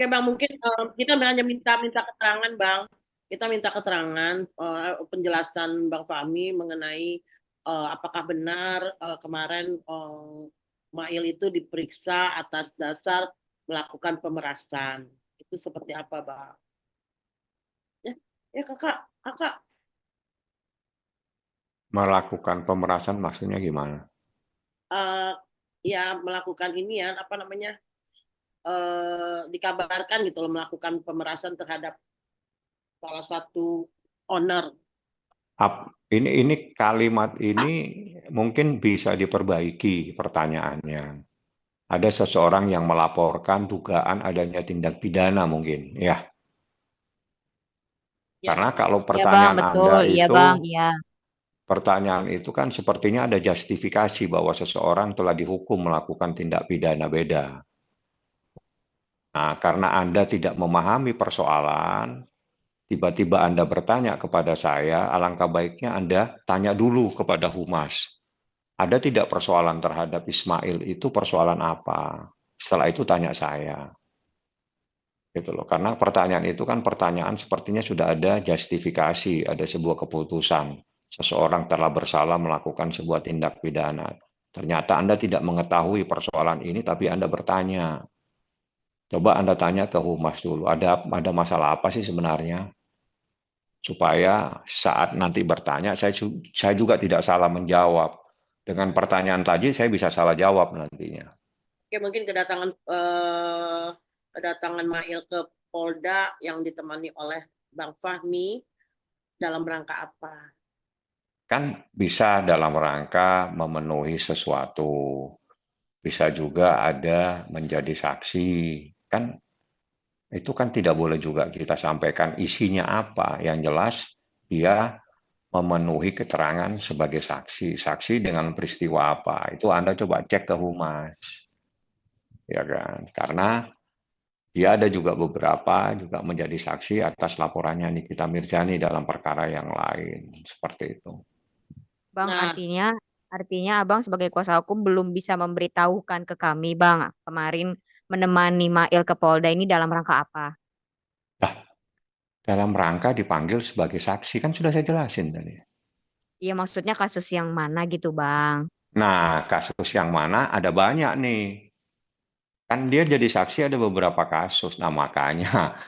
Oke Bang, mungkin kita hanya minta keterangan Bang. Kita minta keterangan penjelasan Bang Fahmi mengenai apakah benar kemarin Mail itu diperiksa atas dasar melakukan pemerasan. Itu seperti apa Bang? Ya, ya kakak Melakukan pemerasan maksudnya gimana? eh, ya melakukan ini ya apa namanya dikabarkan gitu loh melakukan pemerasan terhadap salah satu owner. Ini kalimat ini mungkin bisa diperbaiki pertanyaannya. Ada seseorang yang melaporkan dugaan adanya tindak pidana mungkin, ya. Ya, Karena kalau Iya Bang, pertanyaan betul. Anda Iya Bang, itu, iya. pertanyaan itu kan sepertinya ada justifikasi bahwa seseorang telah dihukum melakukan tindak pidana beda. Nah, karena Anda tidak memahami persoalan, tiba-tiba Anda bertanya kepada saya, alangkah baiknya Anda tanya dulu kepada Humas. Ada tidak persoalan terhadap Ismail itu persoalan apa? Setelah itu tanya saya. Gitu loh. Karena pertanyaan itu kan pertanyaan sepertinya sudah ada justifikasi, ada sebuah keputusan. Seseorang telah bersalah melakukan sebuah tindak pidana. Ternyata Anda tidak mengetahui persoalan ini, tapi Anda bertanya. Coba Anda tanya ke Humas dulu, ada masalah apa sih sebenarnya? Supaya saat nanti bertanya, saya juga tidak salah menjawab. Dengan pertanyaan tadi, saya bisa salah jawab nantinya. oke mungkin kedatangan Mail ke Polda yang ditemani oleh Bang Fahmi dalam rangka apa? Kan bisa dalam rangka memenuhi sesuatu. Bisa juga ada menjadi saksi. Kan itu kan tidak boleh juga kita sampaikan isinya apa. Yang jelas dia memenuhi keterangan sebagai saksi. Saksi dengan peristiwa apa? Itu Anda coba cek ke Humas. Ya kan? Karena dia ada juga beberapa juga menjadi saksi atas laporannya Nikita Mirzani dalam perkara yang lain. Seperti itu. Bang, Nah, artinya Abang sebagai kuasa hukum belum bisa memberitahukan ke kami, Bang, kemarin menemani Mail ke Polda ini dalam rangka apa? Nah, dalam rangka dipanggil sebagai saksi, kan sudah saya jelasin tadi. Iya, maksudnya kasus yang mana gitu, Bang? Nah, kasus yang mana ada banyak nih. Kan dia jadi saksi ada beberapa kasus. Nah, makanya.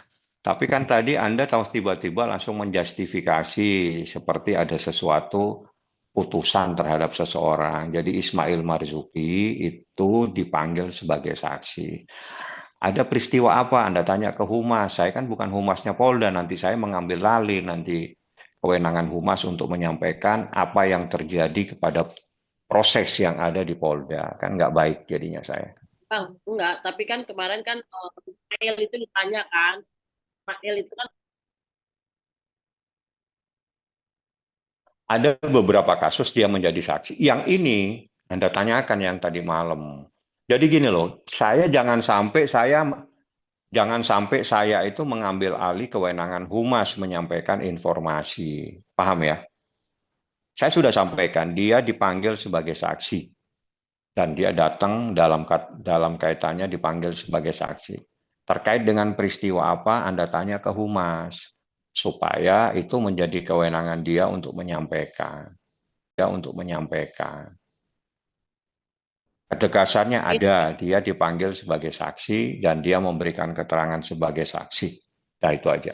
Tapi kan tadi Anda tahu tiba-tiba langsung menjustifikasi seperti ada sesuatu putusan terhadap seseorang. Jadi Ismail Marzuki itu dipanggil sebagai saksi. Ada peristiwa apa? Anda tanya ke Humas. Saya kan bukan Humasnya Polda. Nanti saya mengambil alih nanti kewenangan Humas untuk menyampaikan apa yang terjadi kepada proses yang ada di Polda. Kan nggak baik jadinya saya. Bang, enggak, tapi kan kemarin kan Mail itu ditanya kan, Mail itu kan Ada beberapa kasus dia menjadi saksi. Yang ini Anda tanyakan yang tadi malam. Jadi gini loh, jangan sampai saya itu mengambil alih kewenangan Humas menyampaikan informasi. Paham ya? Saya sudah sampaikan dia dipanggil sebagai saksi dan dia datang dalam kaitannya dipanggil sebagai saksi. Terkait dengan peristiwa apa Anda tanya ke Humas supaya itu menjadi kewenangan dia untuk menyampaikan. Ya, untuk menyampaikan. Ketegasannya ini ada, dia dipanggil sebagai saksi dan dia memberikan keterangan sebagai saksi. Nah, itu aja.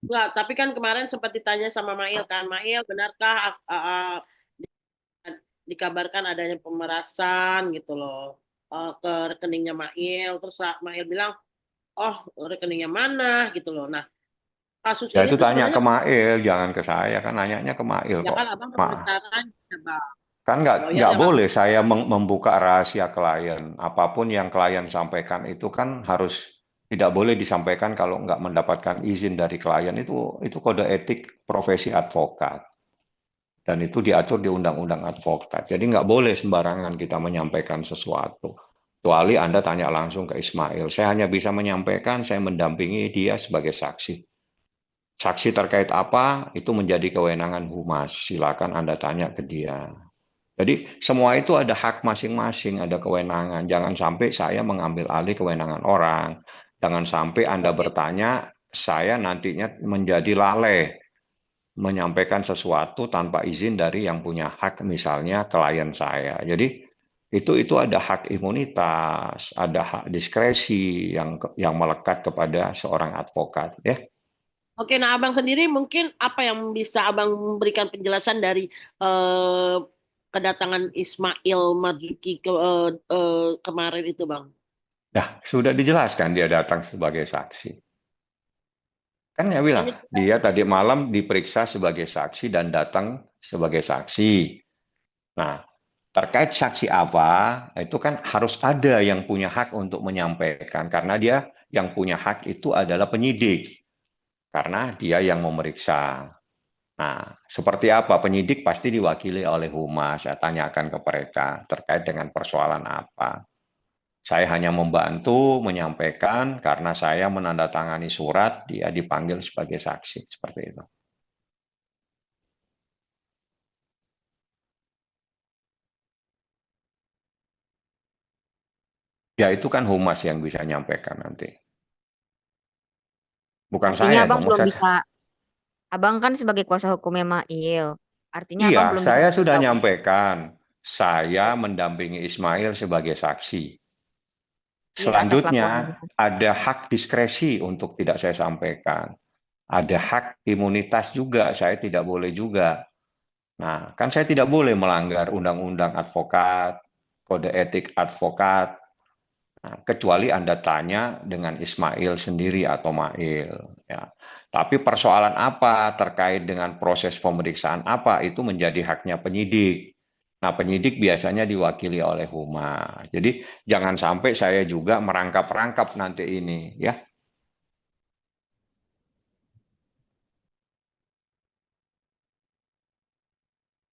enggak, tapi kan kemarin sempat ditanya sama Mail kan, Mail benarkah dikabarkan adanya pemerasan gitu loh ke rekeningnya Mail, terus Mail bilang, oh rekeningnya mana gitu loh. Nah, kasus Ya ini itu tuh tanya sebenarnya ke Mail, jangan ke saya. Kan nanyanya ke Mail ya kok. kan abang Ma, pengacaranya bang, kan nggak lawyer nggak yang boleh saya membuka rahasia klien. Apapun yang klien sampaikan itu kan harus tidak boleh disampaikan kalau nggak mendapatkan izin dari klien. Itu kode etik profesi advokat. Dan itu diatur di Undang-Undang Advokat. Jadi nggak boleh sembarangan kita menyampaikan sesuatu. Kecuali Anda tanya langsung ke Ismail. Saya hanya bisa menyampaikan, saya mendampingi dia sebagai saksi. Saksi terkait apa, itu menjadi kewenangan Humas. Silakan Anda tanya ke dia. Jadi semua itu ada hak masing-masing, ada kewenangan. Jangan sampai saya mengambil alih kewenangan orang. Jangan sampai Anda Oke. bertanya, saya nantinya menjadi lalai menyampaikan sesuatu tanpa izin dari yang punya hak, misalnya klien saya. Jadi itu ada hak imunitas, ada hak diskresi yang melekat kepada seorang advokat, ya. Oke, nah Abang sendiri mungkin apa yang bisa Abang memberikan penjelasan dari eh, kedatangan Ismail Marzuki kemarin itu, Bang? Nah, sudah dijelaskan dia datang sebagai saksi. Kan ya bilang, Hanya dia tadi malam diperiksa sebagai saksi dan datang sebagai saksi. Nah, terkait saksi apa, itu kan harus ada yang punya hak untuk menyampaikan, karena dia yang punya hak itu adalah penyidik, karena dia yang memeriksa. Nah, seperti apa? Penyidik pasti diwakili oleh humas. Saya tanyakan ke mereka terkait dengan persoalan apa. Saya hanya membantu menyampaikan karena saya menandatangani surat, dia dipanggil sebagai saksi. Seperti itu. Ya, itu kan humas yang bisa nyampaikan nanti. Bukan Artinya saya abang dong. belum bisa, abang kan sebagai kuasa hukumnya Mail. Artinya abang Iya, belum bisa saya ngasih sudah tahu. nyampaikan. Saya mendampingi Ismail sebagai saksi. Iya, atas laporan. Selanjutnya, ada hak diskresi untuk tidak saya sampaikan. Ada hak imunitas juga, saya tidak boleh juga. Nah, kan saya tidak boleh melanggar undang-undang advokat, kode etik advokat, nah, kecuali Anda tanya dengan Ismail sendiri atau Mail. Ya. Tapi persoalan apa terkait dengan proses pemeriksaan apa, itu menjadi haknya penyidik. Nah, penyidik biasanya diwakili oleh humas. Jadi, jangan sampai saya juga merangkap-rangkap nanti ini. Ya,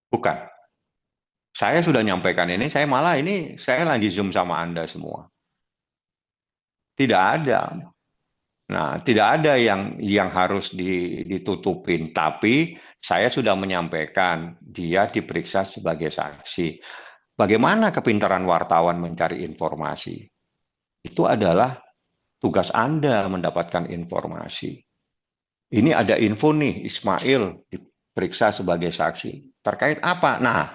bukan. Saya sudah nyampaikan ini, saya lagi Zoom sama Anda semua. Tidak ada. Nah, tidak ada yang harus ditutupin, tapi saya sudah menyampaikan dia diperiksa sebagai saksi. Bagaimana kepintaran wartawan mencari informasi? Itu adalah tugas Anda mendapatkan informasi. Ini ada info nih, Ismail diperiksa sebagai saksi. Terkait apa? Nah,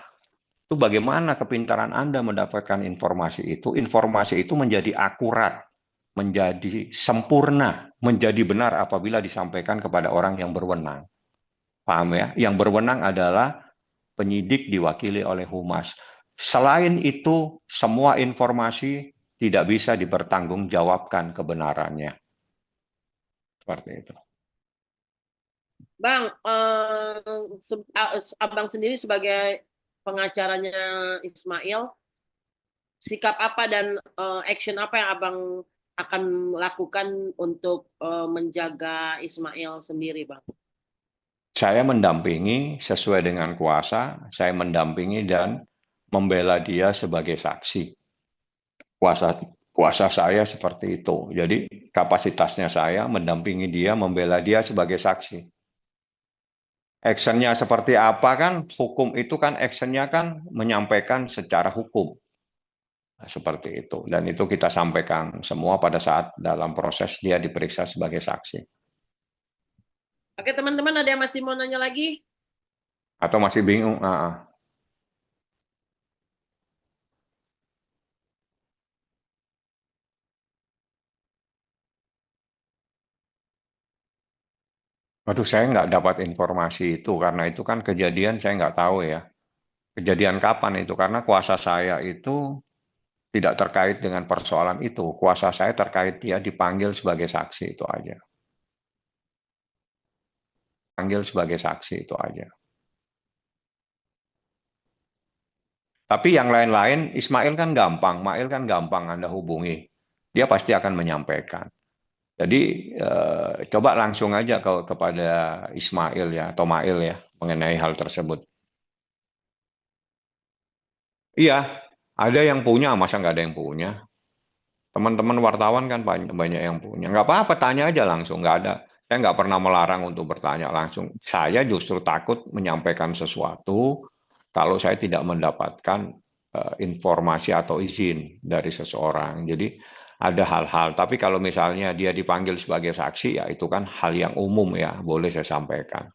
itu bagaimana kepintaran Anda mendapatkan informasi itu? Informasi itu menjadi akurat, menjadi sempurna, menjadi benar apabila disampaikan kepada orang yang berwenang. Paham ya? Yang berwenang adalah penyidik diwakili oleh humas. Selain itu, semua informasi tidak bisa dipertanggungjawabkan kebenarannya. Seperti itu. Bang, Abang sendiri sebagai pengacaranya Ismail, sikap apa dan action apa yang Abang akan lakukan untuk menjaga Ismail sendiri, Bang? Saya mendampingi sesuai dengan kuasa, saya mendampingi dan membela dia sebagai saksi. Kuasa saya seperti itu. Jadi kapasitasnya saya mendampingi dia, membela dia sebagai saksi. Actionnya seperti apa kan? Hukum itu kan actionnya kan menyampaikan secara hukum. Nah, seperti itu. Dan itu kita sampaikan semua pada saat dalam proses dia diperiksa sebagai saksi. Oke, teman-teman, ada yang masih mau nanya lagi? Atau masih bingung? Waduh, saya nggak dapat informasi itu karena itu kan kejadian saya nggak tahu ya. Kejadian kapan itu? Karena kuasa saya itu tidak terkait dengan persoalan itu. Kuasa saya terkait dia dipanggil sebagai saksi itu aja. Panggil sebagai saksi itu aja. Tapi yang lain-lain, Ismail kan gampang, Mail kan gampang Anda hubungi. Dia pasti akan menyampaikan. Jadi coba langsung aja kepada Ismail ya atau Mail ya mengenai hal tersebut. Iya, ada yang punya, masa nggak ada yang punya? Teman-teman wartawan kan banyak, banyak yang punya. Nggak apa-apa, tanya aja langsung. Nggak ada. Saya nggak pernah melarang untuk bertanya langsung. Saya justru takut menyampaikan sesuatu kalau saya tidak mendapatkan informasi atau izin dari seseorang. Jadi ada hal-hal. Tapi kalau misalnya dia dipanggil sebagai saksi, ya itu kan hal yang umum ya, boleh saya sampaikan.